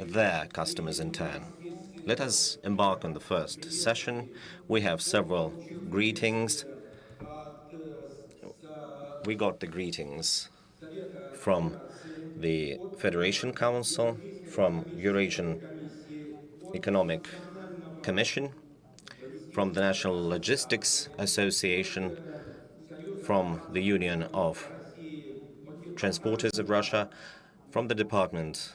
their customers in turn. Let us embark on the first session. We have several greetings. We got the greetings from the Federation Council, from Eurasian Economic Commission, from the National Logistics Association, from the Union of Transporters of Russia, from the Department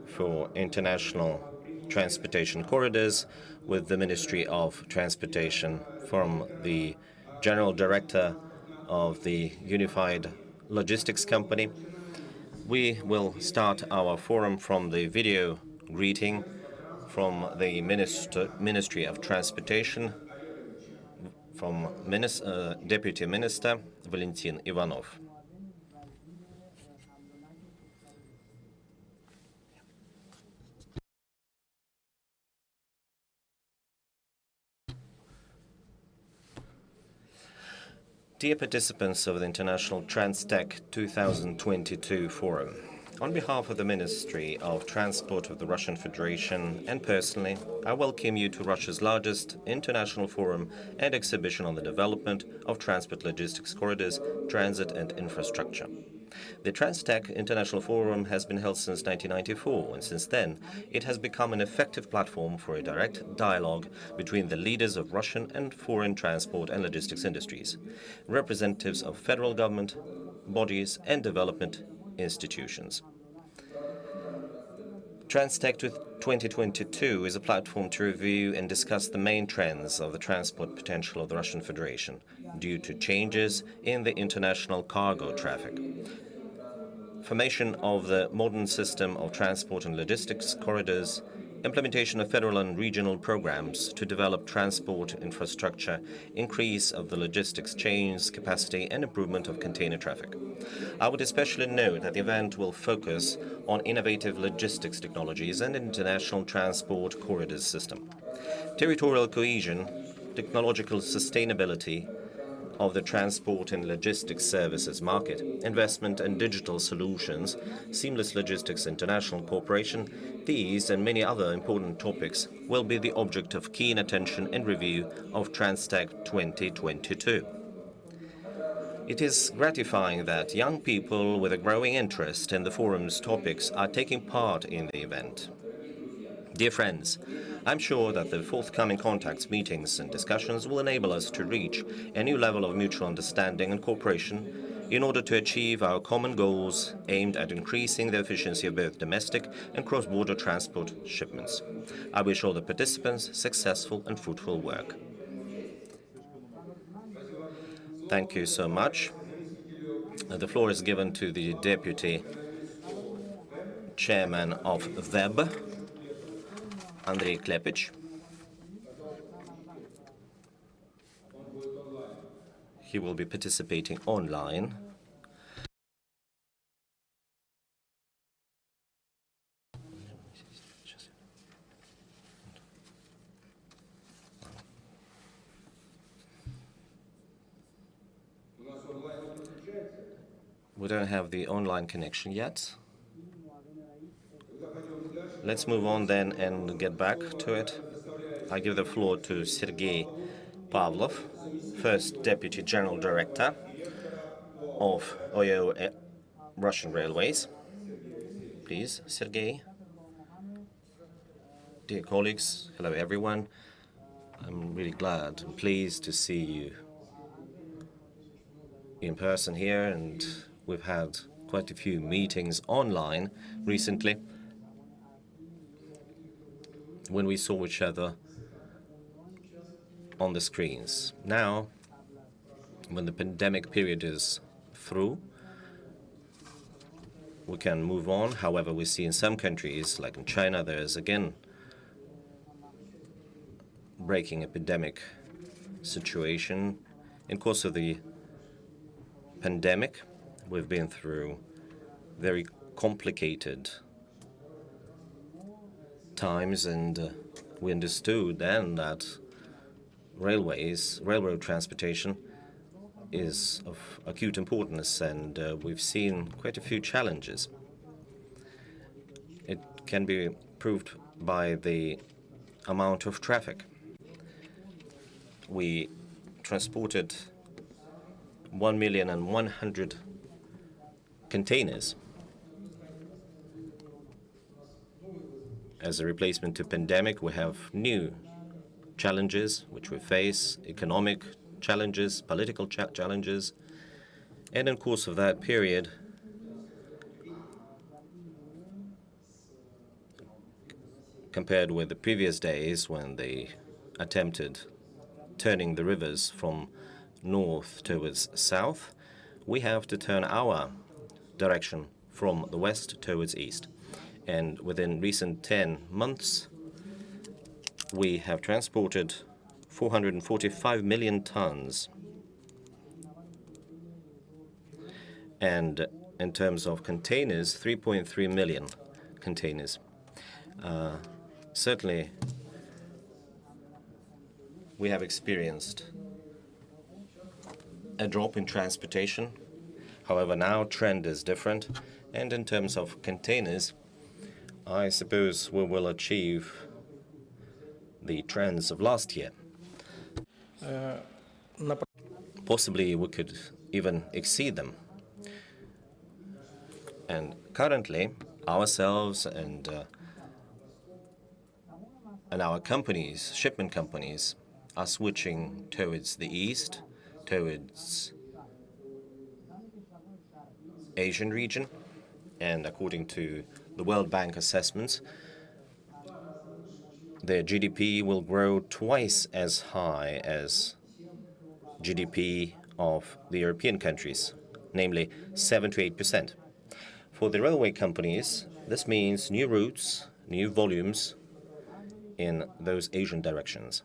for International Transportation Corridors, with the Ministry of Transportation, from the General Director of the Unified Logistics Company. We will start our forum from the video greeting from the Ministry of Transportation, from Deputy Minister Valentin Ivanov. Dear participants of the International TRANSTEC 2022 Forum, on behalf of the Ministry of Transport of the Russian Federation and personally, I welcome you to Russia's largest international forum and exhibition on the development of transport logistics corridors, transit and infrastructure. The TRANSTEC International Forum has been held since 1994, and since then it has become an effective platform for a direct dialogue between the leaders of Russian and foreign transport and logistics industries, representatives of federal government, bodies and development institutions. TRANSTEC 2022 is a platform to review and discuss the main trends of the transport potential of the Russian Federation due to changes in the international cargo traffic. Formation of the modern system of transport and logistics corridors, implementation of federal and regional programs to develop transport infrastructure, increase of the logistics chains capacity, and improvement of container traffic. I would especially note that the event will focus on innovative logistics technologies and international transport corridors system. Territorial cohesion, technological sustainability of the transport and logistics services market, investment and digital solutions, seamless logistics, international cooperation, these and many other important topics will be the object of keen attention and review of TRANSTEC 2022. It is gratifying that young people with a growing interest in the forum's topics are taking part in the event. Dear friends, I'm sure that the forthcoming contacts, meetings and discussions will enable us to reach a new level of mutual understanding and cooperation in order to achieve our common goals aimed at increasing the efficiency of both domestic and cross-border transport shipments. I wish all the participants successful and fruitful work. Thank you so much. The floor is given to the Deputy Chairman of WEB, Andrei Klepich. He will be participating online. We don't have the online connection yet. Let's move on then and get back to it. I give the floor to Sergei Pavlov, First Deputy General Director of OYO Russian Railways. Please, Sergei. Dear colleagues, hello everyone. I'm really glad and pleased to see you in person here, and we've had quite a few meetings online recently when we saw each other on the screens. Now, when the pandemic period is through, we can move on. However, we see in some countries, like in China, there's again breaking epidemic situation. In course of the pandemic, we've been through very complicated times, and we understood then that railroad transportation is of acute importance, and we've seen quite a few challenges. It can be proved by the amount of traffic. We transported 1,100,000 containers as a replacement to pandemic. We have new challenges which we face, economic challenges, political challenges, and in course of that period, compared with the previous days when they attempted turning the rivers from north towards south, we have to turn our direction from the west towards east. And within recent 10 months, we have transported 445 million tons. And in terms of containers, 3.3 million containers. Certainly, we have experienced a drop in transportation. However, now trend is different. And in terms of containers, I suppose we will achieve the trends of last year. Possibly we could even exceed them. And currently, ourselves and our companies, shipment companies, are switching towards the east, towards Asian region, and according to the World Bank assessments, their GDP will grow twice as high as GDP of the European countries, namely 7 to 8%. For the railway companies, this means new routes, new volumes in those Asian directions.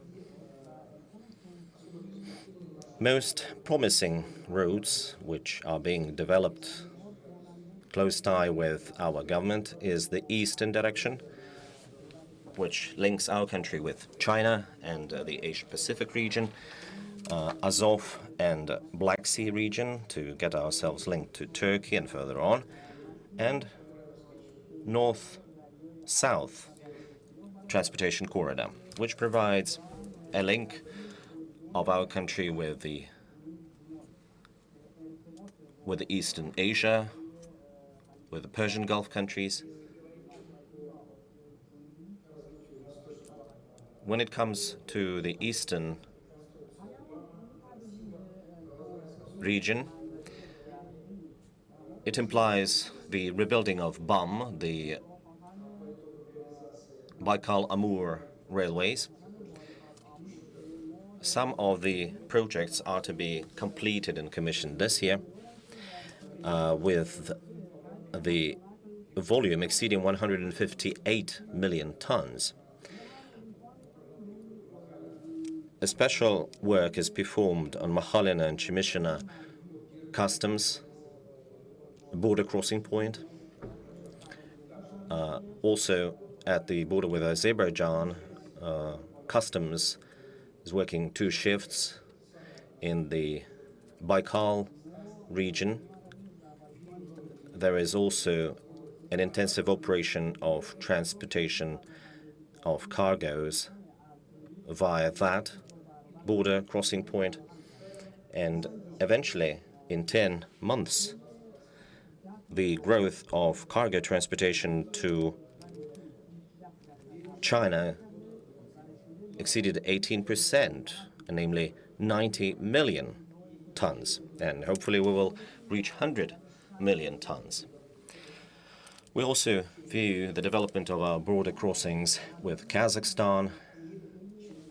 Most promising routes which are being developed close tie with our government is the eastern direction, which links our country with China and the Asia-Pacific region, Azov and Black Sea region to get ourselves linked to Turkey and further on, and north-south transportation corridor, which provides a link of our country with the Eastern Asia, with the Persian Gulf countries. When it comes to the eastern region, it implies the rebuilding of BAM, the Baikal-Amur railways. Some of the projects are to be completed and commissioned this year, with the volume exceeding 158 million tons. A special work is performed on Makhalina and Chemishina customs border crossing point. Also at the border with Azerbaijan, customs is working 2 shifts in the Baikal region. There is also an intensive operation of transportation of cargoes via that border crossing point. And eventually, in 10 months, the growth of cargo transportation to China exceeded 18%, namely 90 million tons. And hopefully we will reach 100 million tons. We also view the development of our border crossings with Kazakhstan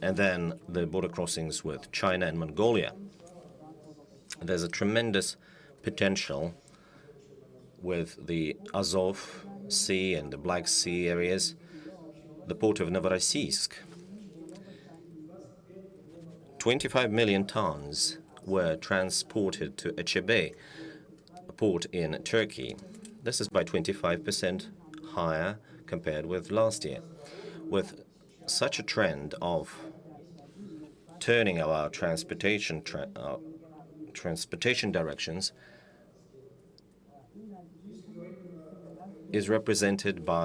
and then the border crossings with China and Mongolia. There's a tremendous potential with the Azov Sea and the Black Sea areas, the port of Novorossiysk. 25 million tons were transported to Echebe, a port in Turkey. This is by 25% higher compared with last year. With such a trend of turning our transportation directions is represented by